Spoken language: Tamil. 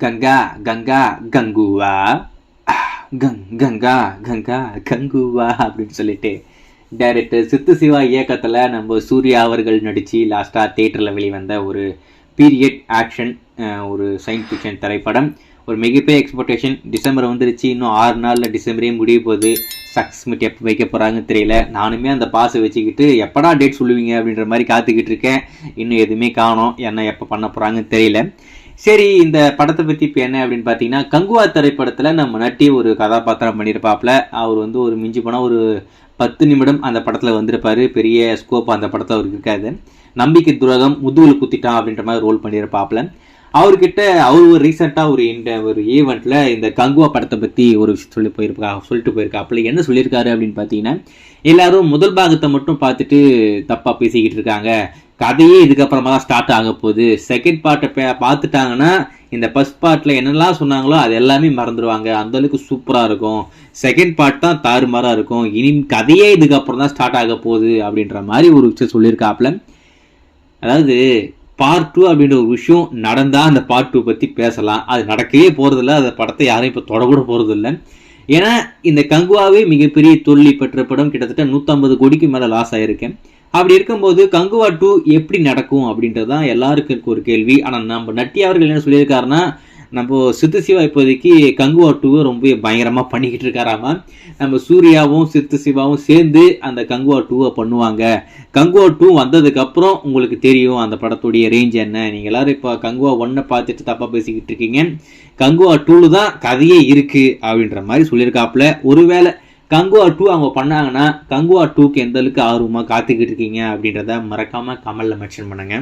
கங்கா கங்கா கங்குவா கங்கா கங்கா கங்குவா அப்படின்னு சொல்லிட்டு டைரக்டர் சித்து சிவா இயக்கத்தில் நம்ம சூர்யா அவர்கள் நடித்து லாஸ்ட்டாக தியேட்டரில் வெளிவந்த ஒரு பீரியட் ஆக்ஷன் ஒரு சயின்ஸ் ஃபிக்ஷன் திரைப்படம். ஒரு மிகப்பெரிய எக்ஸ்பெக்டேஷன். டிசம்பர் வந்துருச்சு, இன்னும் 6 நாளில் டிசம்பரே முடிய போகுது. சக்ஸஸ் மீட் எப்போ வைக்க போகிறாங்கன்னு தெரியல. நானுமே அந்த பாஸை வச்சுக்கிட்டு எப்படா டேட் சொல்லுவீங்க அப்படின்ற மாதிரி காத்துக்கிட்டு இருக்கேன். இன்னும் எதுவுமே காணோம், என்ன எப்போ பண்ண போகிறாங்கன்னு தெரியல. சரி, இந்த படத்தை பற்றி இப்போ என்ன அப்படின்னு பார்த்தீங்கன்னா, கங்குவா திரைப்படத்தில் நம்ம நட்டி ஒரு கதாபாத்திரம் பண்ணியிருப்பாப்புல. அவர் ஒரு மிஞ்சி போனால் ஒரு 10 நிமிடம் அந்த படத்தில் வந்திருப்பார். பெரிய ஸ்கோப் அந்த படத்தில் அவருக்கு இருக்காது. நம்பிக்கை துரோகம், முதுகில் குத்திட்டான் அப்படின்ற மாதிரி ரோல் பண்ணியிருப்பாப்புல. அவர்கிட்ட அவர் ரீசெண்டாக ஒரு ஈவெண்ட்டில் இந்த கங்குவா படத்தை பற்றி ஒரு விஷயம் சொல்லிட்டு போயிருக்காப்புல. என்ன சொல்லியிருக்காரு அப்படின்னு பார்த்தீங்கன்னா, எல்லாரும் முதல் பாகத்தை மட்டும் பார்த்துட்டு தப்பாக பேசிக்கிட்டு இருக்காங்க. கதையே இதுக்கப்புறமா தான் ஸ்டார்ட் ஆக போகுது. செகண்ட் பார்ட்டை பார்த்துட்டாங்கன்னா இந்த ஃபர்ஸ்ட் பார்ட்டில் என்னெல்லாம் சொன்னாங்களோ அது எல்லாமே மறந்துடுவாங்க. அந்தளவுக்கு சூப்பராக இருக்கும். செகண்ட் பார்ட் தான் தாறுமாறாக இருக்கும். இனி கதையே இதுக்கப்புறம் தான் ஸ்டார்ட் ஆக போகுது அப்படின்ற மாதிரி ஒரு விஷயம் சொல்லியிருக்காப்புல. அதாவது பார்ட் 2 அப்படின்ற ஒரு விஷயம் நடந்தால் அந்த பார்ட் 2 பற்றி பேசலாம். அது நடக்கவே போகிறதில்ல. அந்த படத்தை யாரும் இப்போ தொடக்கூட போகிறதில்ல. ஏன்னா இந்த கங்குவாவே மிகப்பெரிய தோல்வி பெற்ற படம். கிட்டத்தட்ட 150 கோடிக்கு மேலே லாஸ் ஆகிருக்கேன். அப்படி இருக்கும்போது கங்குவா 2 எப்படி நடக்கும் அப்படின்றது தான் எல்லாருக்கும் இருக்க ஒரு கேள்வி. ஆனால் நம்ம நட்டி அவர்கள் என்ன சொல்லியிருக்காருன்னா, நம்ம சித்து சிவா இப்போதைக்கு கங்குவா 2 ரொம்ப பயங்கரமாக பண்ணிக்கிட்டு இருக்காராமா. நம்ம சூர்யாவும் சித்து சிவாவும் சேர்ந்து அந்த கங்குவா 2 பண்ணுவாங்க. கங்குவா 2 வந்ததுக்கப்புறம் உங்களுக்கு தெரியும் அந்த படத்துடைய ரேஞ்ச் என்ன. நீங்கள் எல்லாரும் இப்போ கங்குவா 1 பார்த்துட்டு தப்பாக பேசிக்கிட்டு இருக்கீங்க. கங்குவா 2 தான் கதையே இருக்குது அப்படின்ற மாதிரி சொல்லியிருக்காப்புல. ஒருவேளை கங்குவா 2 அவங்க பண்ணாங்கன்னா கங்குவா 2க்கு எந்த அளவுக்கு ஆர்வமாக காத்துக்கிட்டு இருக்கீங்க அப்படின்றத மறக்காமல் கமெண்ட்ல மென்ஷன் பண்ணுங்க.